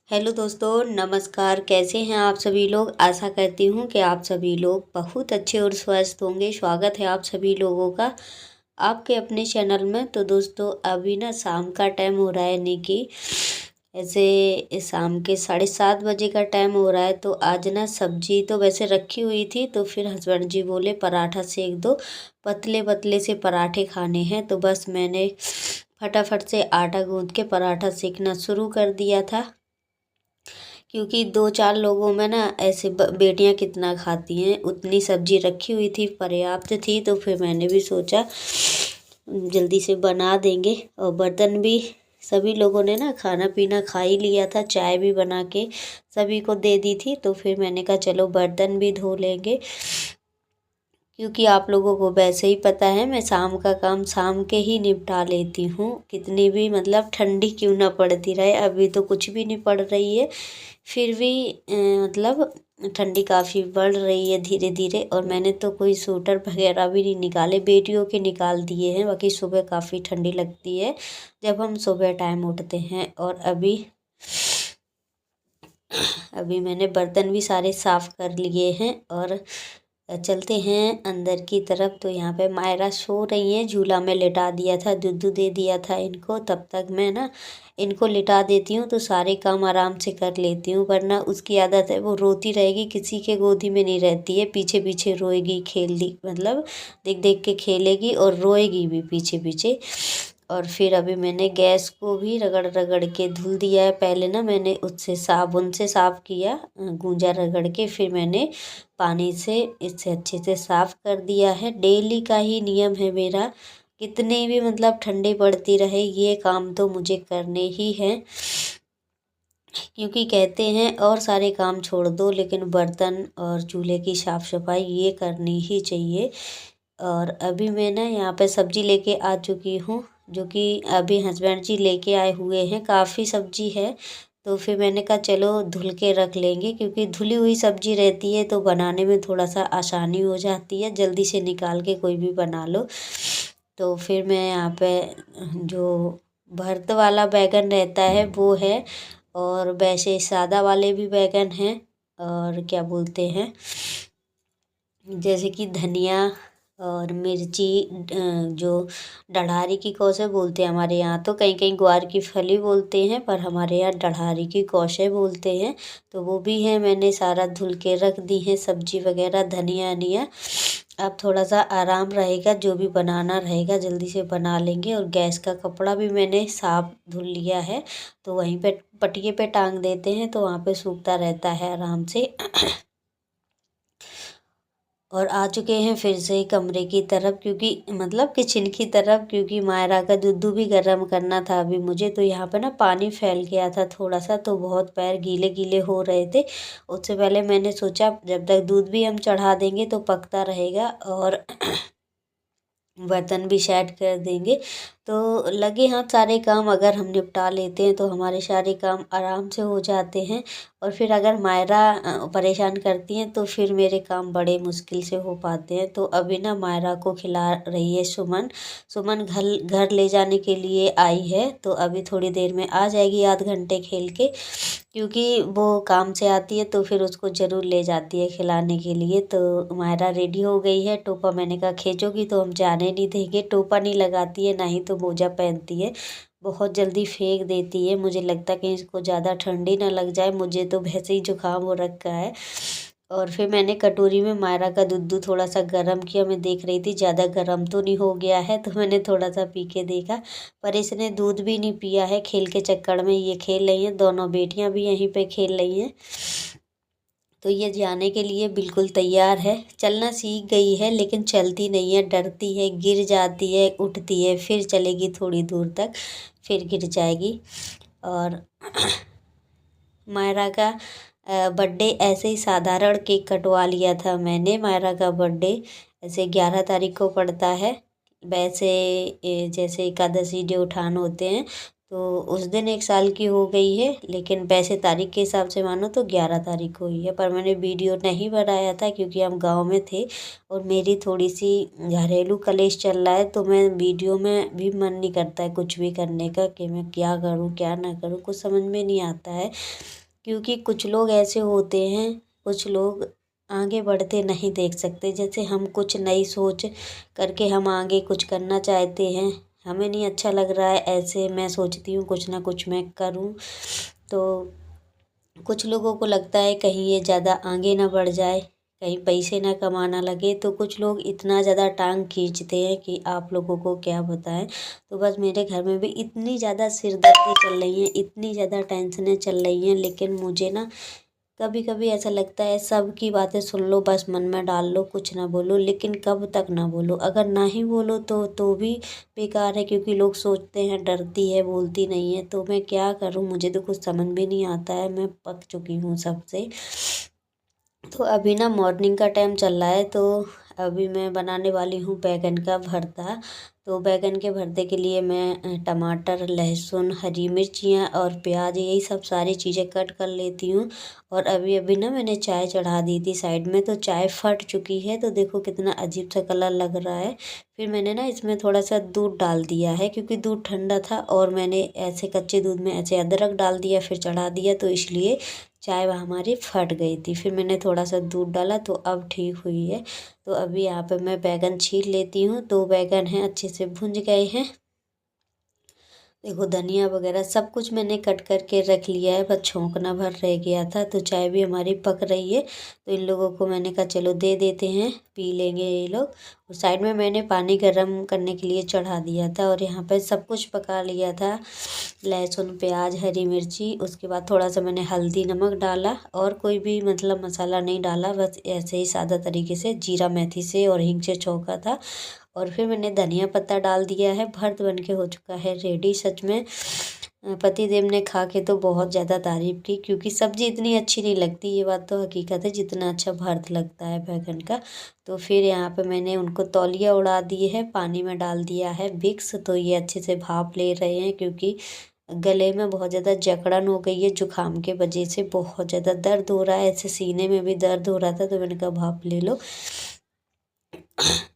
Hello दोस्तों, नमस्कार। कैसे हैं आप सभी लोग। आशा करती हूँ कि आप सभी लोग बहुत अच्छे और स्वस्थ होंगे। स्वागत है आप सभी लोगों का आपके अपने चैनल में। तो दोस्तों, अभी ना शाम का टाइम हो रहा है, यानी कि ऐसे शाम के 7:30 बजे का टाइम हो रहा है। तो आज ना सब्जी तो वैसे रखी हुई थी, तो फिर हस्बैंड जी बोले पराठा सेक दो, पतले पतले से पराठे खाने हैं। तो बस मैंने फटाफट से आटा गूंद के पराठा सेकना शुरू कर दिया था, क्योंकि 2-4 लोगों में ना ऐसे बेटियां कितना खाती हैं। उतनी सब्जी रखी हुई थी, पर्याप्त थी। तो फिर मैंने भी सोचा जल्दी से बना देंगे। और बर्तन भी सभी लोगों ने ना खाना पीना खा ही लिया था, चाय भी बना के सभी को दे दी थी। तो फिर मैंने कहा चलो बर्तन भी धो लेंगे, क्योंकि आप लोगों को वैसे ही पता है मैं शाम का काम शाम के ही निपटा लेती हूँ, कितनी भी मतलब ठंडी क्यों ना पड़ती रहे। अभी तो कुछ भी नहीं पड़ रही है, फिर भी मतलब ठंडी काफ़ी बढ़ रही है धीरे धीरे। और मैंने तो कोई स्वेटर वगैरह भी नहीं निकाले, बेटियों के निकाल दिए हैं। बाकी सुबह काफ़ी ठंडी लगती है जब हम सुबह टाइम उठते हैं। और अभी अभी मैंने बर्तन भी सारे साफ़ कर लिए हैं और चलते हैं अंदर की तरफ। तो यहाँ पे मायरा सो रही है, झूला में लिटा दिया था, दूध दे दिया था इनको। तब तक मैं ना इनको लिटा देती हूँ तो सारे काम आराम से कर लेती हूँ। वरना उसकी आदत है, वो रोती रहेगी, किसी के गोदी में नहीं रहती है, पीछे पीछे रोएगी, खेल मतलब देख देख के खेलेगी और रोएगी भी पीछे पीछे। और फिर अभी मैंने गैस को भी रगड़ रगड़ के धुल दिया है। पहले ना मैंने उससे साबुन से साफ़ किया, गूंजा रगड़ के, फिर मैंने पानी से इससे अच्छे से साफ़ कर दिया है। डेली का ही नियम है मेरा, कितने भी मतलब ठंडी पड़ती रहे ये काम तो मुझे करने ही हैं। क्योंकि कहते हैं और सारे काम छोड़ दो, लेकिन बर्तन और चूल्हे की साफ़ सफाई ये करनी ही चाहिए। और अभी मैं ना यहाँ पे सब्जी लेके आ चुकी हूँ, जो कि अभी हस्बैंड जी लेके आए हुए हैं। काफ़ी सब्जी है, तो फिर मैंने कहा चलो धुल के रख लेंगे, क्योंकि धुली हुई सब्जी रहती है तो बनाने में थोड़ा सा आसानी हो जाती है, जल्दी से निकाल के कोई भी बना लो। तो फिर मैं यहाँ पे जो भरत वाला बैगन रहता है वो है, और वैसे सादा वाले भी बैगन हैं। और क्या बोलते हैं, जैसे कि धनिया और मिर्ची, जो डढ़ारी की कौसे बोलते हैं हमारे यहाँ, तो कहीं कहीं ग्वार की फली बोलते हैं, पर हमारे यहाँ डढ़ारी की कौशे बोलते हैं। तो वो भी है, मैंने सारा धुल के रख दी है सब्जी वगैरह, धनिया वनिया। अब थोड़ा सा आराम रहेगा, जो भी बनाना रहेगा जल्दी से बना लेंगे। और गैस का कपड़ा भी मैंने साफ धुल लिया है, तो वहीं पे पटिए पे टांग देते हैं, तो वहाँ पे सूखता रहता है आराम से। और आ चुके हैं फिर से कमरे की तरफ, क्योंकि मतलब किचन की तरफ, क्योंकि मायरा का दूध भी गर्म करना था अभी मुझे। तो यहाँ पे ना पानी फैल गया था थोड़ा सा, तो बहुत पैर गीले गीले हो रहे थे। उससे पहले मैंने सोचा जब तक दूध भी हम चढ़ा देंगे तो पकता रहेगा, और बर्तन भी सेट कर देंगे। तो लगे हाथ सारे काम अगर हम निपटा लेते हैं तो हमारे सारे काम आराम से हो जाते हैं। और फिर अगर मायरा परेशान करती हैं तो फिर मेरे काम बड़े मुश्किल से हो पाते हैं। तो अभी ना मायरा को खिला रही है सुमन। सुमन घर घर ले जाने के लिए आई है, तो अभी थोड़ी देर में आ जाएगी, आध घंटे खेल के, क्योंकि वो काम से आती है तो फिर उसको ज़रूर ले जाती है खिलाने के लिए। तो मायरा रेडी हो गई है, टोपा मैंने कहा खींचोगी तो हम जाने नहीं देंगे। टोपा नहीं लगाती है, ना ही तो मोजा पहनती है, बहुत जल्दी फेंक देती है। मुझे लगता है कि इसको ज़्यादा ठंडी ना लग जाए, मुझे तो वैसे ही जुकाम हो रखा है। और फिर मैंने कटोरी में मायरा का दूध थोड़ा सा गर्म किया, मैं देख रही थी ज़्यादा गर्म तो नहीं हो गया है, तो मैंने थोड़ा सा पी के देखा। पर इसने दूध भी नहीं पिया है, खेल के चक्कर में ये खेल रही हैं, दोनों बेटियां भी यहीं पे खेल रही हैं। तो ये जाने के लिए बिल्कुल तैयार है। चलना सीख गई है, लेकिन चलती नहीं है, डरती है, गिर जाती है, उठती है, फिर चलेगी थोड़ी दूर तक, फिर गिर जाएगी। और मायरा का बर्थडे ऐसे ही साधारण केक कटवा लिया था मैंने। मायरा का बर्थडे ऐसे 11 तारीख को पड़ता है, वैसे जैसे एकादशी जो उठान होते हैं, तो उस दिन 1 साल की हो गई है। लेकिन वैसे तारीख के हिसाब से मानो तो 11 तारीख को ही है, पर मैंने वीडियो नहीं बनाया था क्योंकि हम गांव में थे और मेरी थोड़ी सी घरेलू कलेश चल रहा है। तो मैं वीडियो में भी मन नहीं करता है कुछ भी करने का, कि मैं क्या करूं क्या ना करूं, कुछ समझ में नहीं आता है। क्योंकि कुछ लोग ऐसे होते हैं, कुछ लोग आगे बढ़ते नहीं देख सकते। जैसे हम कुछ नई सोच करके हम आगे कुछ करना चाहते हैं, हमें नहीं अच्छा लग रहा है, ऐसे मैं सोचती हूँ कुछ ना कुछ मैं करूँ। तो कुछ लोगों को लगता है कहीं ये ज़्यादा आगे ना बढ़ जाए, कहीं पैसे ना कमाना लगे, तो कुछ लोग इतना ज़्यादा टांग खींचते हैं कि आप लोगों को क्या बताएं। तो बस मेरे घर में भी इतनी ज़्यादा सिरदर्दी चल रही हैं, इतनी ज़्यादा टेंशनें चल रही हैं, लेकिन मुझे ना कभी कभी ऐसा लगता है सबकी बातें सुन लो, बस मन में डाल लो, कुछ ना बोलो। लेकिन कब तक ना बोलो, अगर ना ही बोलो तो भी बेकार है, क्योंकि लोग सोचते हैं डरती है, बोलती नहीं है। तो मैं क्या करूं, मुझे तो कुछ समझ भी नहीं आता है, मैं पक चुकी हूँ सबसे। तो अभी ना मॉर्निंग का टाइम चल रहा है, तो अभी मैं बनाने वाली हूँ बैगन का भरता। तो बैगन के भरते के लिए मैं टमाटर, लहसुन, हरी मिर्चियाँ और प्याज, यही सब सारी चीज़ें कट कर लेती हूँ। और अभी अभी ना मैंने चाय चढ़ा दी थी साइड में, तो चाय फट चुकी है, तो देखो कितना अजीब सा कलर लग रहा है। फिर मैंने ना इसमें थोड़ा सा दूध डाल दिया है, क्योंकि दूध ठंडा था, और मैंने ऐसे कच्चे दूध में ऐसे अदरक डाल दिया, फिर चढ़ा दिया, तो इसलिए चाय वह हमारी फट गई थी। फिर मैंने थोड़ा सा दूध डाला, तो अब ठीक हुई है। तो अभी यहाँ पे मैं बैगन छील लेती हूँ। तो बैगन हैं अच्छे से भुंज गए हैं। देखो धनिया वगैरह सब कुछ मैंने कट करके रख लिया है, बस छौंकना भर रह गया था। तो चाय भी हमारी पक रही है, तो इन लोगों को मैंने कहा चलो दे देते हैं, पी लेंगे ये लोग। और साइड में मैंने पानी गर्म करने के लिए चढ़ा दिया था, और यहाँ पे सब कुछ पका लिया था, लहसुन, प्याज, हरी मिर्ची। उसके बाद थोड़ा सा मैंने हल्दी नमक डाला, और कोई भी मतलब मसाला नहीं डाला, बस ऐसे ही सादा तरीके से जीरा मेथी से और हींग से छौंका था। और फिर मैंने धनिया पत्ता डाल दिया है। भर्त बन के हो चुका है रेडी। सच में पतिदेव ने खा के तो बहुत ज़्यादा तारीफ़ की, क्योंकि सब्ज़ी इतनी अच्छी नहीं लगती, ये बात तो हकीकत है, जितना अच्छा भर्त लगता है बैगन का। तो फिर यहाँ पे मैंने उनको तौलिया उड़ा दिए है, पानी में डाल दिया है विक्स, तो ये अच्छे से भाप ले रहे हैं, क्योंकि गले में बहुत ज़्यादा जकड़न हो गई है, जुकाम के वजह से बहुत ज़्यादा दर्द हो रहा है, ऐसे सीने में भी दर्द हो रहा था, तो मैंने कहा भाप ले लो।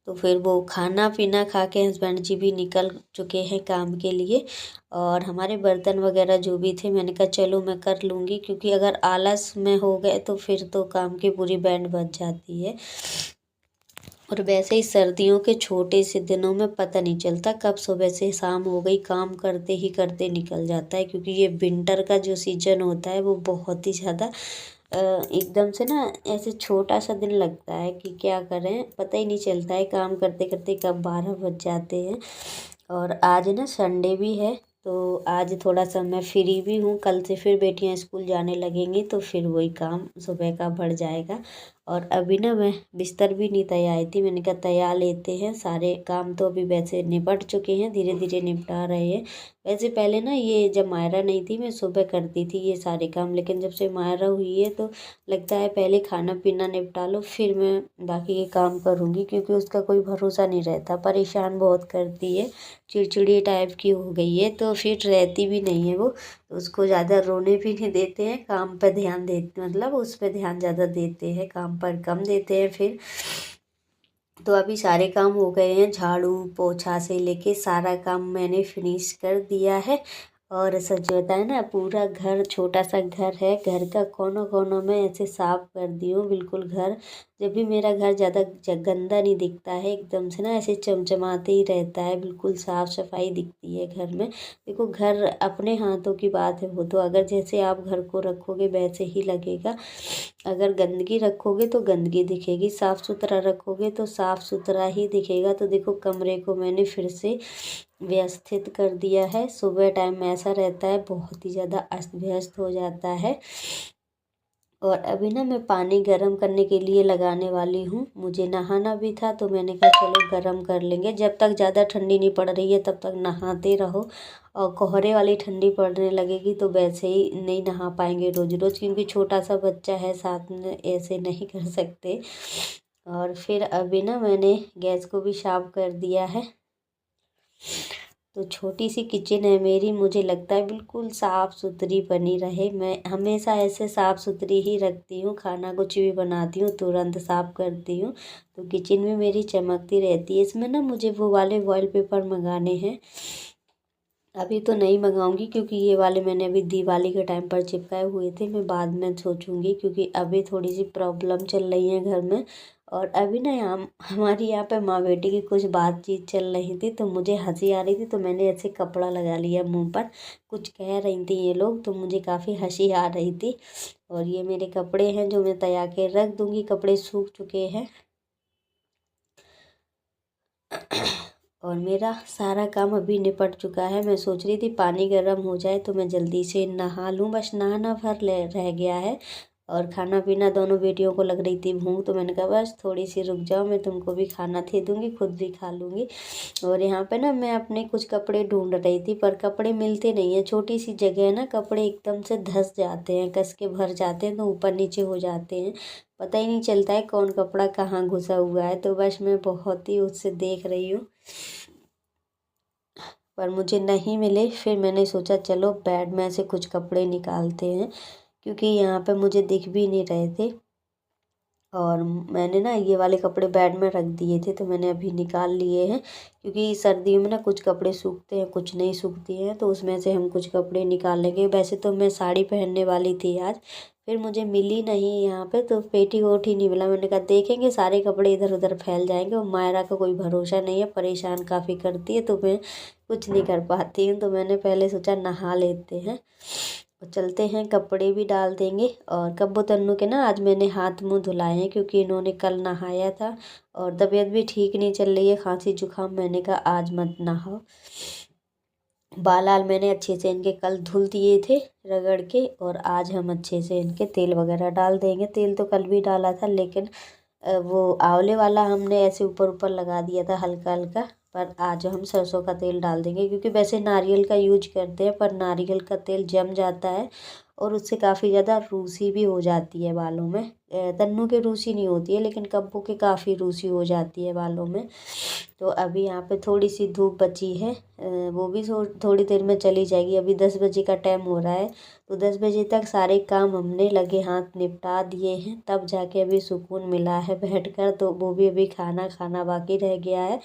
तो फिर वो खाना पीना खा के हस्बैंड जी भी निकल चुके हैं काम के लिए, और हमारे बर्तन वगैरह जो भी थे मैंने कहा चलो मैं कर लूँगी, क्योंकि अगर आलस में हो गए तो फिर तो काम की पूरी बैंड बज जाती है। और वैसे ही सर्दियों के छोटे से दिनों में पता नहीं चलता कब सुबह से शाम हो गई, काम करते ही करते निकल जाता है, क्योंकि ये विंटर का जो सीजन होता है वो बहुत ही ज़्यादा एकदम से ना ऐसे छोटा सा दिन लगता है कि क्या करें, पता ही नहीं चलता है, काम करते करते कब 12 बज जाते हैं। और आज ना संडे भी है, तो आज थोड़ा सा मैं फ्री भी हूँ। कल से फिर बेटियाँ स्कूल जाने लगेंगी, तो फिर वही काम सुबह का बढ़ जाएगा। और अभी ना मैं बिस्तर भी नहीं तैयार थी, मैंने कहा तैयार लेते हैं, सारे काम तो अभी वैसे निपट चुके हैं, धीरे धीरे निपटा रहे हैं। वैसे पहले ना ये जब मायरा नहीं थी मैं सुबह करती थी ये सारे काम, लेकिन जब से मायरा हुई है तो लगता है पहले खाना पीना निपटा लो, फिर मैं बाकी के काम करूँगी, क्योंकि उसका कोई भरोसा नहीं रहता, परेशान बहुत करती है, चिड़चिड़ी टाइप की हो गई है, तो फिर रहती भी नहीं है वो। तो उसको ज़्यादा रोने भी नहीं देते हैं, काम पर ध्यान देते, मतलब उस पर ध्यान ज़्यादा देते हैं, काम पर कम देते हैं फिर। तो अभी सारे काम हो गए हैं, झाड़ू पोछा से लेके सारा काम मैंने फिनिश कर दिया है। और सच बताए ना, पूरा घर, छोटा सा घर है, घर का कोनों कोनों में ऐसे साफ कर दी हूँ बिल्कुल घर। जब भी मेरा घर ज़्यादा गंदा नहीं दिखता है, एकदम से ना ऐसे चमचमाते ही रहता है, बिल्कुल साफ़ सफाई दिखती है घर में। देखो घर अपने हाथों की बात है, वो तो अगर जैसे आप घर को रखोगे वैसे ही लगेगा। अगर गंदगी रखोगे तो गंदगी दिखेगी, साफ़ सुथरा रखोगे तो साफ़ सुथरा ही दिखेगा। तो देखो कमरे को मैंने फिर से व्यवस्थित कर दिया है। सुबह टाइम में ऐसा रहता है, बहुत ही ज़्यादा अस्त व्यस्त हो जाता है। और अभी ना मैं पानी गर्म करने के लिए लगाने वाली हूँ, मुझे नहाना भी था, तो मैंने कहा चलो गर्म कर लेंगे, जब तक ज़्यादा ठंडी नहीं पड़ रही है तब तक नहाते रहो। और कोहरे वाली ठंडी पड़ने लगेगी तो वैसे ही नहीं नहा पाएंगे रोज़ रोज़, क्योंकि छोटा सा बच्चा है साथ में, ऐसे नहीं कर सकते। और फिर अभी ना मैंने गैस को भी साफ कर दिया है। तो छोटी सी किचन है मेरी, मुझे लगता है बिल्कुल साफ़ सुथरी बनी रहे, मैं हमेशा ऐसे साफ़ सुथरी ही रखती हूँ, खाना कुछ भी बनाती हूँ तुरंत साफ़ करती हूँ, तो किचन भी मेरी चमकती रहती है। इसमें ना मुझे वो वाले वॉलपेपर मंगाने हैं, अभी तो नहीं मंगाऊंगी क्योंकि ये वाले मैंने अभी दिवाली के टाइम पर चिपकाए हुए थे। मैं बाद में सोचूंगी क्योंकि अभी थोड़ी सी प्रॉब्लम चल रही है घर में। और अभी ना यहाँ हमारी यहाँ पे माँ बेटी की कुछ बातचीत चल रही थी तो मुझे हंसी आ रही थी, तो मैंने ऐसे कपड़ा लगा लिया मुंह पर। कुछ कह रही थी ये लोग तो मुझे काफ़ी हंसी आ रही थी। और ये मेरे कपड़े हैं जो मैं तैयार के रख दूंगी, कपड़े सूख चुके हैं। और मेरा सारा काम अभी निपट चुका है। मैं सोच रही थी पानी गर्म हो जाए तो मैं जल्दी से नहा लूँ, बस नहाना भर रह गया है। और खाना पीना दोनों बेटियों को लग रही थी भूख, तो मैंने कहा बस थोड़ी सी रुक जाओ, मैं तुमको भी खाना दे दूँगी, खुद भी खा लूँगी। और यहाँ पे ना मैं अपने कुछ कपड़े ढूंढ रही थी पर कपड़े मिलते नहीं हैं। छोटी सी जगह है ना, कपड़े एकदम से धंस जाते हैं, कस के भर जाते हैं तो ऊपर नीचे हो जाते हैं। पता ही नहीं चलता है कौन कपड़ा कहाँ घुसा हुआ है। तो बस मैं बहुत ही उससे देख रही हूँ पर मुझे नहीं मिले। फिर मैंने सोचा चलो बेड में से कुछ कपड़े निकालते हैं क्योंकि यहाँ पे मुझे दिख भी नहीं रहे थे। और मैंने ना ये वाले कपड़े बेड में रख दिए थे तो मैंने अभी निकाल लिए हैं क्योंकि सर्दियों में ना कुछ कपड़े सूखते हैं कुछ नहीं सूखते हैं, तो उसमें से हम कुछ कपड़े निकाल लेंगे। वैसे तो मैं साड़ी पहनने वाली थी आज, फिर मुझे मिली नहीं यहाँ पे तो पेटीकोट ही नहीं मिला। मैंने कहा देखेंगे, सारे कपड़े इधर उधर फैल जाएंगे। और मायरा का कोई भरोसा नहीं है, परेशान काफ़ी करती है तो मैं कुछ नहीं कर पाती हूँ। तो मैंने पहले सोचा नहा लेते हैं और चलते हैं, कपड़े भी डाल देंगे। और कब्बू तन्नू के ना आज मैंने हाथ मुंह धुलाए हैं क्योंकि इन्होंने कल नहाया था और तबीयत भी ठीक नहीं चल रही है, खांसी जुकाम। मैंने कहा आज मत नहाओ। बाल आल मैंने अच्छे से इनके कल धुल दिए थे रगड़ के, और आज हम अच्छे से इनके तेल वगैरह डाल देंगे। तेल तो कल भी डाला था लेकिन वो आंवले वाला हमने ऐसे ऊपर ऊपर लगा दिया था हल्का हल्का। पर आज हम सरसों का तेल डाल देंगे क्योंकि वैसे नारियल का यूज करते हैं पर नारियल का तेल जम जाता है और उससे काफ़ी ज़्यादा रूसी भी हो जाती है बालों में। तन्नू के रूसी नहीं होती है लेकिन कब्बू के काफ़ी रूसी हो जाती है बालों में। तो अभी यहाँ पे थोड़ी सी धूप बची है, वो भी थोड़ी देर में चली जाएगी। अभी 10 बजे का टाइम हो रहा है तो 10 बजे तक सारे काम हमने लगे हाथ निपटा दिए हैं, तब जाके अभी सुकून मिला है बैठकर। तो वो भी अभी खाना खाना बाकी रह गया है।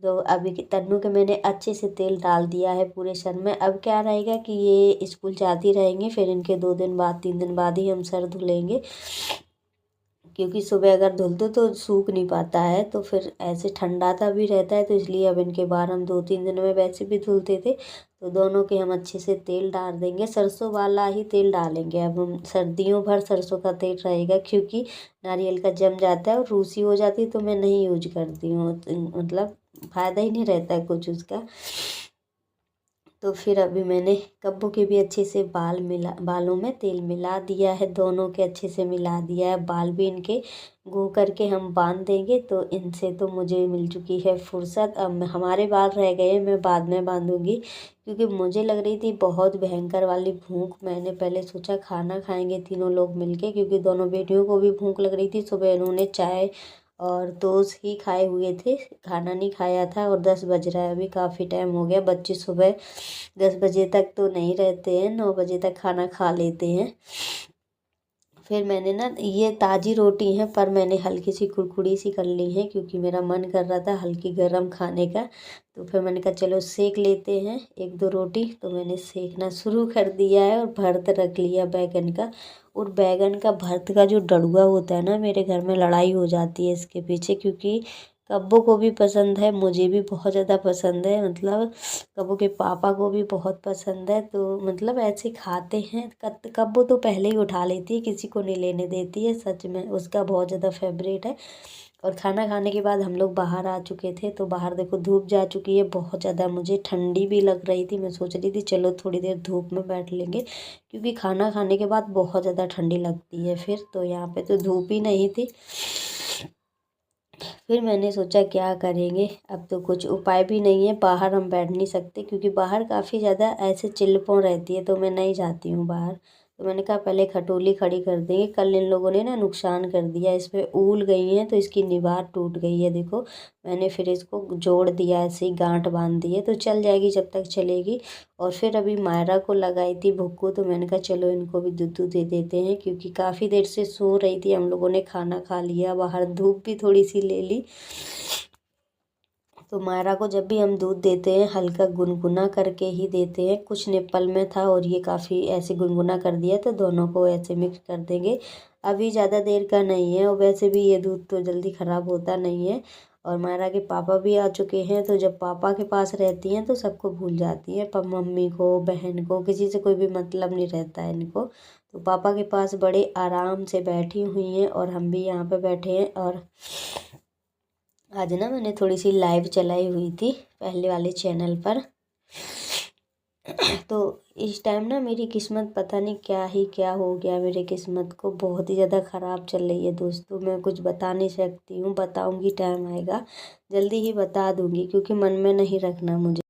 तो अभी तन्नू के मैंने अच्छे से तेल डाल दिया है पूरे सर में। अब क्या रहेगा कि ये स्कूल जाती रहेंगे, फिर इनके 2 दिन बाद 3 दिन बाद ही हम सर धुलेंगे क्योंकि सुबह अगर धुल दो तो सूख नहीं पाता है, तो फिर ऐसे ठंडाता भी रहता है। तो इसलिए अब इनके बाल हम 2-3 दिन में वैसे भी धुलते थे तो दोनों के हम अच्छे से तेल डाल देंगे। सरसों वाला ही तेल डालेंगे अब हम, सर्दियों भर सरसों का तेल रहेगा क्योंकि नारियल का जम जाता है और रूसी हो जाती है तो मैं नहीं यूज करती हूँ, मतलब फ़ायदा ही नहीं रहता है कुछ उसका। तो फिर अभी मैंने कब्बू के भी अच्छे से बालों में तेल मिला दिया है, दोनों के अच्छे से मिला दिया है। बाल भी इनके गो करके हम बांध देंगे। तो इनसे तो मुझे मिल चुकी है फुर्सत। अब हमारे बाल रह गए, मैं बाद में बांधूंगी क्योंकि मुझे लग रही थी बहुत भयंकर वाली भूख। मैंने पहले सोचा खाना खाएंगे तीनों लोग मिलके क्योंकि दोनों बेटियों को भी भूख लग रही थी। सुबह इन्होंने चाय और टोस्ट ही खाए हुए थे, खाना नहीं खाया था। और 10 बज रहा है, अभी काफ़ी टाइम हो गया। बच्चे सुबह 10 बजे तक तो नहीं रहते हैं, 9 बजे तक खाना खा लेते हैं। फिर मैंने ना ये ताज़ी रोटी है पर मैंने हल्की सी कुरकुरी सी कर ली है क्योंकि मेरा मन कर रहा था हल्की गरम खाने का। तो फिर मैंने कहा चलो सेक लेते हैं 1-2 रोटी। तो मैंने सेकना शुरू कर दिया है और भर्त रख लिया बैगन का। और बैगन का भर्त का जो डड़ुआ होता है ना, मेरे घर में लड़ाई हो जाती है इसके पीछे क्योंकि कब्बू को भी पसंद है, मुझे भी बहुत ज़्यादा पसंद है, मतलब कब्बू के पापा को भी बहुत पसंद है। तो मतलब ऐसे खाते हैं। कब्बू तो पहले ही उठा लेती है, किसी को नहीं लेने देती है, सच में उसका बहुत ज़्यादा फेवरेट है। और खाना खाने के बाद हम लोग बाहर आ चुके थे तो बाहर देखो धूप जा चुकी है बहुत ज़्यादा। मुझे ठंडी भी लग रही थी, मैं सोच रही थी चलो थोड़ी देर धूप में बैठ लेंगे क्योंकि खाना खाने के बाद बहुत ज़्यादा ठंडी लगती है फिर। तो यहाँ पे तो धूप ही नहीं थी। फिर मैंने सोचा क्या करेंगे, अब तो कुछ उपाय भी नहीं है, बाहर हम बैठ नहीं सकते क्योंकि बाहर काफ़ी ज़्यादा ऐसे चिल्लपों रहती है तो मैं नहीं जाती हूँ बाहर। तो मैंने कहा पहले खटोली खड़ी कर देंगे। कल इन लोगों ने ना नुकसान कर दिया, इस पे ऊल गई है तो इसकी निवार टूट गई है देखो। मैंने फिर इसको जोड़ दिया, ऐसे ही गांठ बांध दी है तो चल जाएगी जब तक चलेगी। और फिर अभी मायरा को लगाई थी भुक्कू तो मैंने कहा चलो इनको भी दूध दे देते हैं क्योंकि काफ़ी देर से सो रही थी। हम लोगों ने खाना खा लिया, बाहर धूप भी थोड़ी सी ले ली। तो मायरा को जब भी हम दूध देते हैं हल्का गुनगुना करके ही देते हैं। कुछ निप्पल में था और ये काफ़ी ऐसे गुनगुना कर दिया, तो दोनों को ऐसे मिक्स कर देंगे। अभी ज़्यादा देर का नहीं है और वैसे भी ये दूध तो जल्दी ख़राब होता नहीं है। और मायरा के पापा भी आ चुके हैं, तो जब पापा के पास रहती हैं तो सबको भूल जाती हैं, पर मम्मी को, बहन को, किसी से कोई भी मतलब नहीं रहता है इनको। तो पापा के पास बड़े आराम से बैठी हुई हैं और हम भी यहाँ पे बैठे हैं। और आज ना मैंने थोड़ी सी लाइव चलाई हुई थी पहले वाले चैनल पर। तो इस टाइम ना मेरी किस्मत पता नहीं क्या हो गया, मेरे किस्मत को बहुत ही ज़्यादा ख़राब चल रही है दोस्तों। मैं कुछ बता नहीं सकती हूँ, बताऊँगी टाइम आएगा जल्दी ही बता दूँगी, क्योंकि मन में नहीं रखना मुझे।